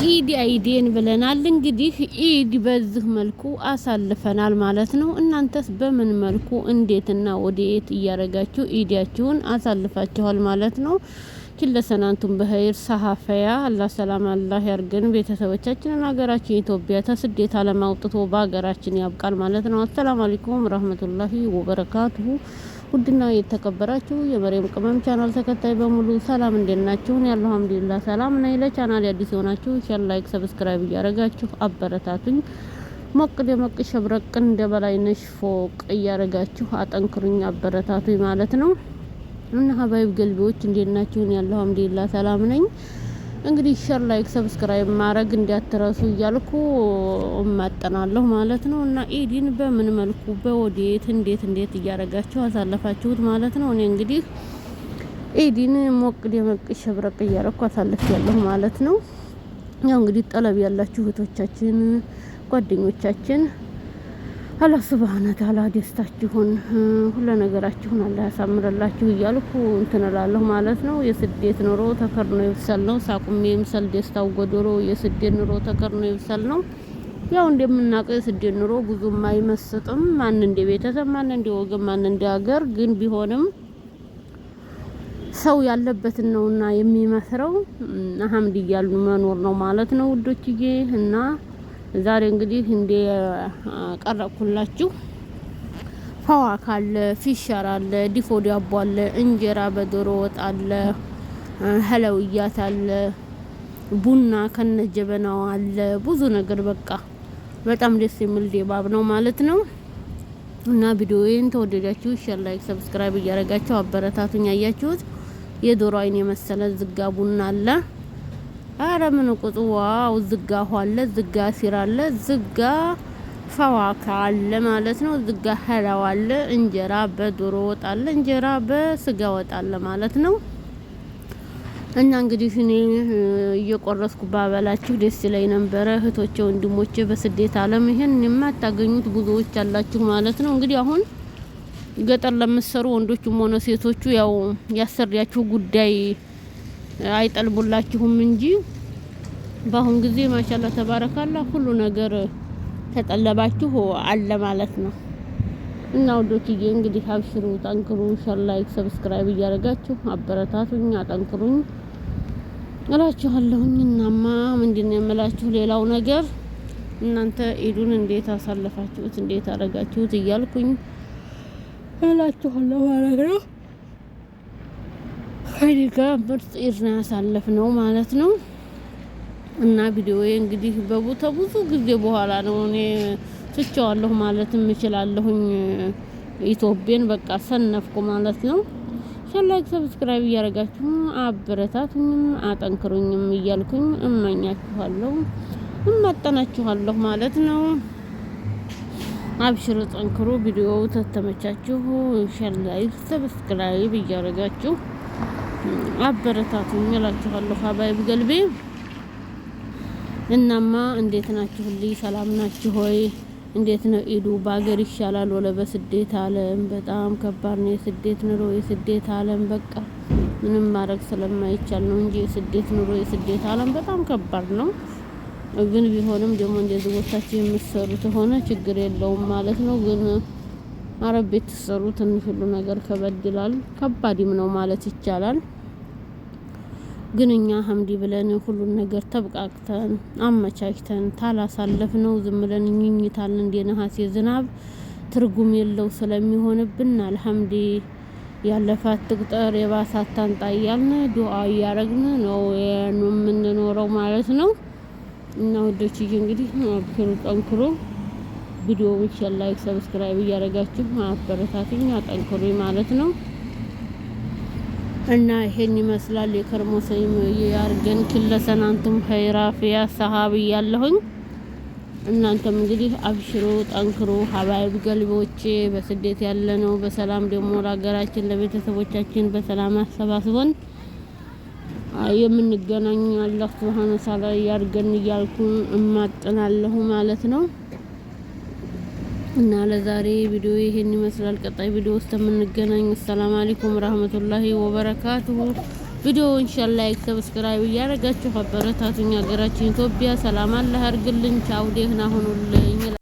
ኢድ አይዴን ብለናል። እንግዲህ ኢድ በዚህ መልኩ አሳልፈናል ማለት ነው። እናንተስ በምን መልኩ እንዴትና ወዴት እያረጋችሁ ኢዳችሁን አሳልፋችኋል ማለት ነው? ለሰናንቱም በኸይር ሰሃፈያ አላህ ሰላም አላህ ያርገን። ቤተሰቦቻችንን ሀገራችን ኢትዮጵያ ተስደት ዓለም አውጥቶ በሀገራችን ያብቃል ማለት ነው። አሰላሙ አለይኩም ወራህመቱላሂ ወበረካቱሁ። ውድና የተከበራችሁ የመሪም ቅመም ቻናል ተከታይ በሙሉ ሰላም እንደናችሁ? ያለው አልሐምዱሊላህ ሰላም ነኝ። ለቻናል አዲስ የሆናችሁ ሼር፣ ላይክ፣ ሰብስክራይብ እያረጋችሁ አበረታቱኝ። ሞቅ ደመቅ ሸብረቅ እንደ በላይነሽ ፎቅ እያረጋችሁ አጠንክሩኝ አበረታቱኝ ማለት ነው። እና ሀባይብ ገልቢዎች እንደናችሁ? ያለው አልሐምዱሊላህ ሰላም ነኝ። እንግዲህ ሼር፣ ላይክ፣ ሰብስክራይብ ማድረግ እንዲያትረሱ እያልኩ እማጠናለሁ ማለት ነው። እና ኢድን በምን መልኩ በወዴት እንዴት እያረጋችሁ አሳለፋችሁት ማለት ነው? እኔ እንግዲህ ኢድን ሞቅ ደመቅ ሸብረቅ እያረኩ አሳልፌያለሁ ማለት ነው። ያው እንግዲህ ጠለብ ያላችሁ እህቶቻችን ጓደኞቻችን አላህ ሱብሃነሁ ወተዓላ ደስታችሁን ሁሉ ነገራችሁን አላህ ያሳምርላችሁ እያልኩ እንትን እላለሁ ማለት ነው። የስደት ኑሮ ተከርኖ ይብሰል ነው። ሳቁም ይምሰል ደስታው ጎዶሮ የስደት ኑሮ ተከርኖ ይብሰል ነው። ያው እንደምናውቀው የስደት ኑሮ ብዙም አይመስጥም። ማን እንደ ቤተሰብ፣ ማን እንደ ወገን፣ ማን እንደ ሀገር ግን ቢሆንም ሰው ያለበትን ነውና የሚመስረው አህምድ እያሉ መኖር ነው ማለት ነው ውዶችዬ። እና ዛሬ እንግዲህ እንደ ቀረብኩላችሁ ፈዋካ አለ፣ ፊሸር አለ፣ ዲፎ ዳቦ አለ፣ እንጀራ በዶሮ ወጥ አለ፣ ሀለውያት አለ፣ ቡና ከነጀበናው አለ፣ ብዙ ነገር በቃ በጣም ደስ የሚል ድባብ ነው ማለት ነው። እና ቪዲዮዬን ተወደዳችሁ ሼር፣ ላይክ፣ ሰብስክራይብ እያረጋችሁ አበረታቱኝ። ያያችሁት የዶሮ አይን የመሰለ ዝጋ ቡና አለ። አረ ምን ቁጡ ዋው! ዝጋ ሆለ ዝጋ ሲራ አለ፣ ዝጋ ፈዋካ አለ ማለት ነው። ዝጋ ሀላዋ አለ፣ እንጀራ በዶሮ ወጥ አለ፣ እንጀራ በስጋ ወጥ አለ ማለት ነው። እና እንግዲህ እኔ እየቆረስኩ ባበላችሁ ደስ ይለኝ ነበረ። እህቶቼ ወንድሞቼ በስደት ዓለም ይሄን የማታገኙት ብዙዎች አላችሁ ማለት ነው። እንግዲህ አሁን ገጠር ለምትሰሩ ወንዶችም ሆነ ሴቶቹ ያው ያሰሪያችሁ ጉዳይ አይጠልቡላችሁም እንጂ በአሁን ጊዜ ማሻአላ ተባረካላ ሁሉ ነገር ተጠለባችሁ አለ ማለት ነው። እና ወዶችዬ እንግዲህ አብሽሩ፣ ጠንክሩ፣ ሼር፣ ላይክ፣ ሰብስክራይብ እያረጋችሁ አበረታቱኝ፣ አጠንክሩኝ እላችኋለሁኝ። እናማ ምንድነው የምላችሁ ሌላው ነገር እናንተ ኢዱን እንዴት አሳለፋችሁት፣ እንዴት አረጋችሁት እያልኩኝ እላችኋለሁ ማለት ነው። ሀይዲጋ ምርጥ ኢድ ነው ያሳለፍነው ማለት ነው። እና ቪዲዮዬ እንግዲህ ብዙ ጊዜ በኋላ ነው እኔ ትቼዋለሁ ማለትም እችላለሁኝ። ኢትዮጵያን በቃ ሰነፍኩ ማለት ነው። ሼር፣ ላይክ፣ ሰብስክራይብ እያረጋችሁ አበረታቱኝም አጠንክሩኝም እያልኩኝ እመኛችኋለሁ፣ እማጠናችኋለሁ ማለት ነው። አብሽሩ፣ ጠንክሩ። ቪዲዮው ተተመቻችሁ ሼር፣ ላይክ፣ ሰብስክራይብ እያረጋችሁ አበረታቱኝ እላችኋለሁ ሀባይብ ገልቤ። እናማ እንዴት ናችሁልኝ? ሰላም ናችሁ ሆይ? እንዴት ነው ኢዱ? በአገር ይሻላል ወለ በስደት ዓለም? በጣም ከባድ ነው የስደት ኑሮ፣ የስደት ዓለም በቃ ምንም ማድረግ ስለማይቻል ነው እንጂ የስደት ኑሮ፣ የስደት ዓለም በጣም ከባድ ነው። ግን ቢሆንም ደግሞ እንደዚህ ወታችሁ የምትሰሩት ሆነ ችግር የለውም ማለት ነው። ግን አረብ ቤት ተሰሩ ትንሽ ሁሉ ነገር ከበድ ይላል፣ ከባድም ነው ማለት ይቻላል። ግን እኛ ሀምዲ ብለን ሁሉን ነገር ተብቃቅተን አመቻችተን ታላሳለፍነው ዝም ብለን እንኝታል እንደ ነሐሴ ዝናብ ትርጉም የለው ስለሚሆንብን አልሐምዲ ያለፋት ትቁጠር የባሳት ታንጣ እያልን ዱዓ እያረግን ነው የምንኖረው ማለት ነው። እና ወዶችዬ እንግዲህ አብሽሩ፣ ጠንክሩ። ቪዲዮውን ሼር፣ ላይክ፣ ሰብስክራይብ እያረጋችሁ አበረታቱኝ፣ አጠንክሩኝ ማለት ነው። እና ይሄን ይመስላል የከርሞ ሰይም ያርገን ክለሰናንቱም ኸይራፊያ ሰሃብ ያለሁኝ። እናንተም እንግዲህ አብሽሩ፣ ጠንክሩ ሀባይብ ገልቦቼ። በስደት ያለ ነው በሰላም ደግሞ ለሀገራችን ለቤተሰቦቻችን በሰላም አሰባስበን የምንገናኝ አላህ ሱብሃነሁ ወተዓላ ያርገን እያልኩ እማጥናለሁ ማለት ነው። እና ለዛሬ ቪዲዮ ይሄን ይመስላል። ቀጣይ ቪዲዮ ውስጥ የምንገናኝ። ሰላም አለይኩም ወራህመቱላሂ ወበረካቱሁ። ቪዲዮውን ሼር፣ ላይክ፣ ሰብስክራይብ እያደረጋችሁ አበረታቱኝ። ሀገራችን ኢትዮጵያ ሰላም አላህ ያርግልን። ቻው፣ ደህና ሁኑልኝ።